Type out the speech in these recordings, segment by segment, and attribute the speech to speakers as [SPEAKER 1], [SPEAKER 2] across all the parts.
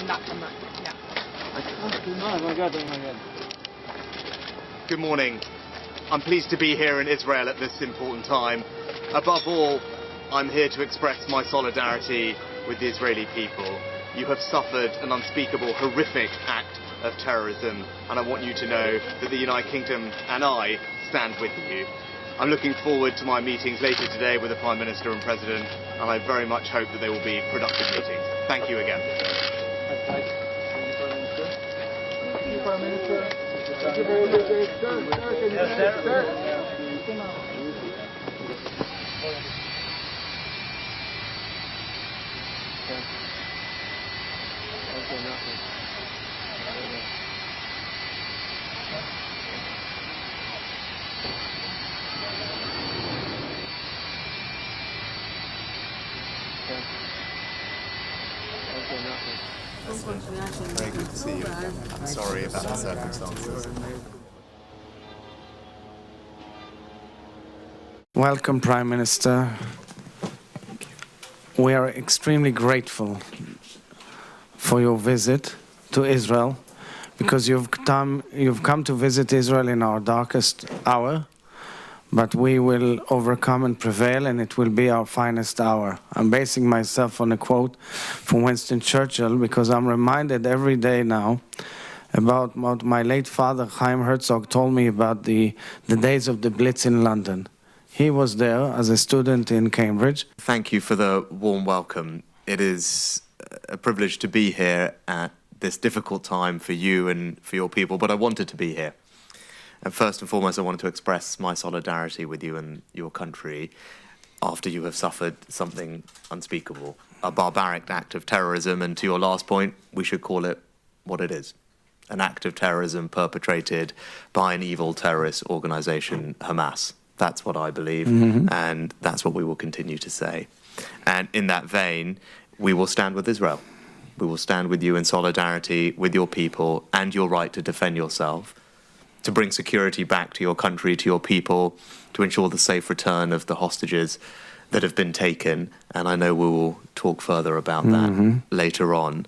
[SPEAKER 1] conduct on that. Yeah.
[SPEAKER 2] Oh my God, oh my God.
[SPEAKER 3] Good morning. I'm pleased to be here in Israel at this important time. Above all, I'm here to express my solidarity with the Israeli people. You have suffered an unspeakable, horrific act of terrorism, and I want you to know that the United Kingdom and I stand with you. I'm looking forward to my meetings later today with the Prime Minister and President, and I very much hope that they will be productive meetings. Thank you again.
[SPEAKER 2] Thank you, Prime Minister. Thank you very much. Sir.
[SPEAKER 3] Very good to see you again. I'm sorry about the circumstances.
[SPEAKER 4] Welcome, Prime Minister. We are extremely grateful for your visit to Israel, because you've come to visit Israel in our darkest hour, but we will overcome and prevail, and it will be our finest hour. I'm basing myself on a quote from Winston Churchill, because I'm reminded every day now about what my late father, Chaim Herzog, told me about the days of the Blitz in London. He was there as a student in Cambridge.
[SPEAKER 3] Thank you for the warm welcome. It is a privilege to be here at this difficult time for you and for your people, but I wanted to be here. And first and foremost, I wanted to express my solidarity with you and your country after you have suffered something unspeakable, a barbaric act of terrorism, and to your last point, we should call it what it is. An act of terrorism perpetrated by an evil terrorist organization, Hamas. That's what I believe, and that's what we will continue to say. And in that vein, we will stand with Israel. We will stand with you in solidarity with your people and your right to defend yourself, to bring security back to your country, to your people, to ensure the safe return of the hostages that have been taken. And I know we will talk further about that later on,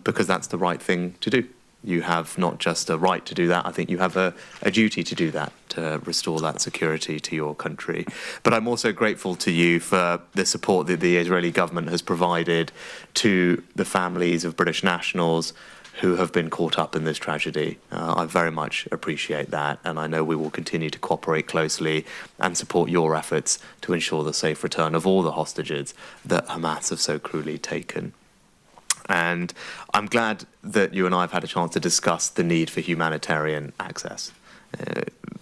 [SPEAKER 3] because that's the right thing to do. You have not just a right to do that, I think you have a duty to do that, to restore that security to your country. But I'm also grateful to you for the support that the Israeli government has provided to the families of British nationals who have been caught up in this tragedy. I very much appreciate that, and I know we will continue to cooperate closely and support your efforts to ensure the safe return of all the hostages that Hamas have so cruelly taken. And I'm glad that you and I have had a chance to discuss the need for humanitarian access.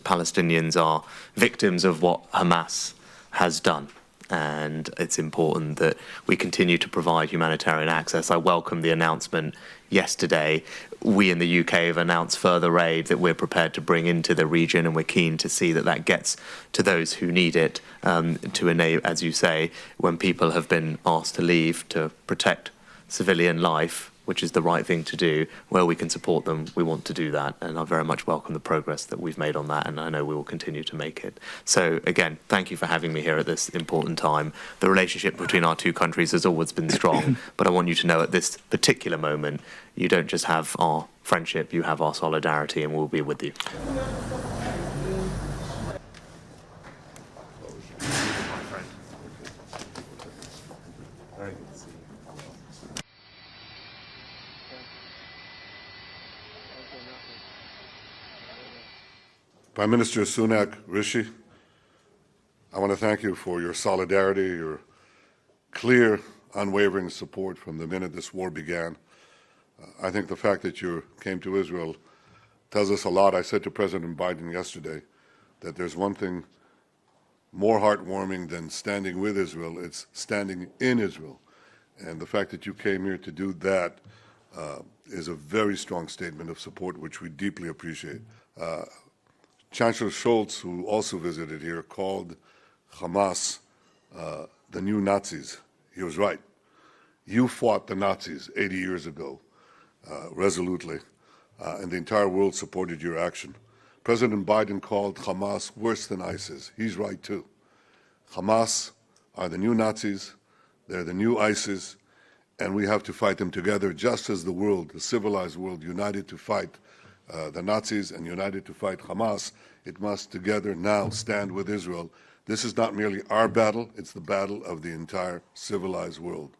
[SPEAKER 3] Palestinians are victims of what Hamas has done, and it's important that we continue to provide humanitarian access. I welcome the announcement yesterday. We in the UK have announced further aid that we're prepared to bring into the region, and we're keen to see that that gets to those who need it, to enable, as you say, when people have been asked to leave, to protect civilian life, which is the right thing to do. Where we can support them, we want to do that, and I very much welcome the progress that we've made on that, and I know we will continue to make it. So again, thank you for having me here at this important time. The relationship between our two countries has always been strong, but I want you to know at this particular moment, you don't just have our friendship, you have our solidarity, and we'll be with you.
[SPEAKER 5] Prime Minister Sunak, Rishi, I want to thank you for your solidarity, your clear, unwavering support from the minute this war began. I think the fact that you came to Israel tells us a lot. I said to President Biden yesterday that there's one thing more heartwarming than standing with Israel, it's standing in Israel. And the fact that you came here to do that is a very strong statement of support, which we deeply appreciate. Chancellor Scholz, who also visited here, called Hamas the new Nazis. He was right. You fought the Nazis 80 years ago, resolutely, and the entire world supported your action. President Biden called Hamas worse than ISIS. He's right, too. Hamas are the new Nazis. They're the new ISIS. and we have to fight them together, just as the world, the civilized world, united to fight the Nazis and united to fight Hamas. It must together now stand with Israel. This is not merely our battle, it's the battle of the entire civilized world.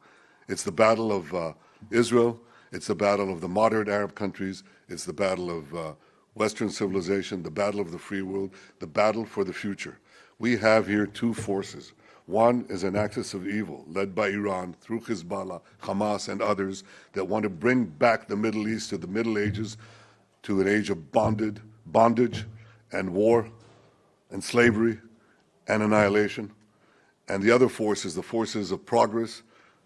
[SPEAKER 5] It's the battle of Israel, it's the battle of the moderate Arab countries, it's the battle of Western civilization, the battle of the free world, the battle for the future. We have here two forces. One is an axis of evil led by Iran through Hezbollah, Hamas, and others that want to bring back the Middle East to the Middle Ages, to an age of bondage and war and slavery and annihilation. And the other force is the forces of progress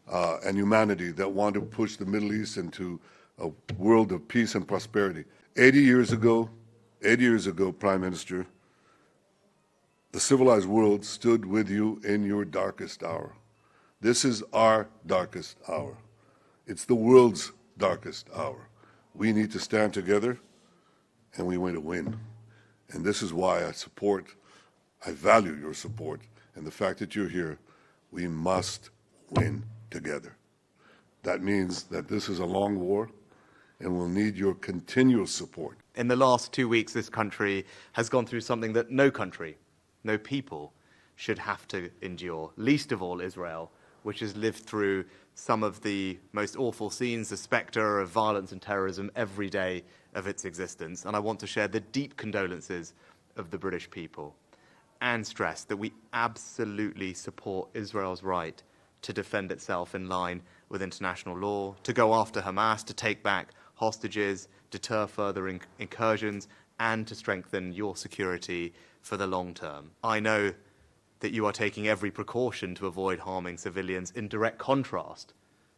[SPEAKER 5] and humanity that want to push the Middle East into a world of peace and prosperity. 80 years ago, Prime Minister, the civilized world stood with you in your darkest hour. This is our darkest hour. It's the world's darkest hour. We need to stand together, and we want to win. And this is why I value your support, and the fact that you're here. We must win together. That means that this is a long war, and we'll need your continual support.
[SPEAKER 3] In the last 2 weeks, this country has gone through something that no country, no people should have to endure, least of all Israel, which has lived through some of the most awful scenes, the spectre of violence and terrorism every day of its existence. And I want to share the deep condolences of the British people and stress that we absolutely support Israel's right to defend itself in line with international law, to go after Hamas, to take back hostages, deter further incursions, and to strengthen your security for the long term. I know that you are taking every precaution to avoid harming civilians, in direct contrast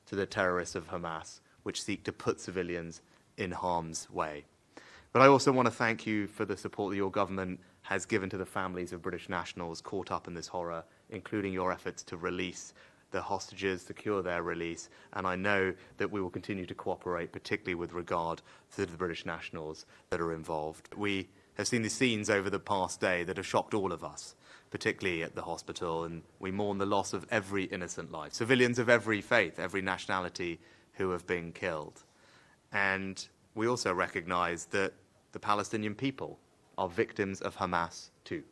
[SPEAKER 3] to the terrorists of Hamas, which seek to put civilians in harm's way. But I also want to thank you for the support that your government has given to the families of British nationals caught up in this horror, including your efforts to release the hostages, secure their release, and I know that we will continue to cooperate, particularly with regard to the British nationals that are involved. We have seen the scenes over the past day that have shocked all of us, particularly at the hospital, and we mourn the loss of every innocent life, civilians of every faith, every nationality who have been killed. And we also recognise that the Palestinian people are victims of Hamas too.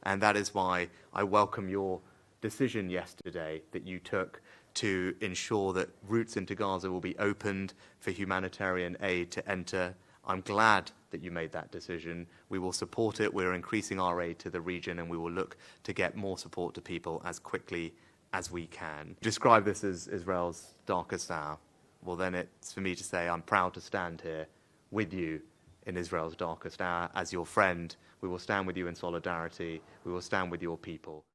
[SPEAKER 3] And that is why I welcome your decision yesterday that you took to ensure that routes into Gaza will be opened for humanitarian aid to enter. I'm glad that you made that decision. We will support it. We're increasing our aid to the region, and we will look to get more support to people as quickly as we can. Describe this as Israel's darkest hour. Well, then it's for me to say I'm proud to stand here with you in Israel's darkest hour. As your friend, we will stand with you in solidarity. We will stand with your people.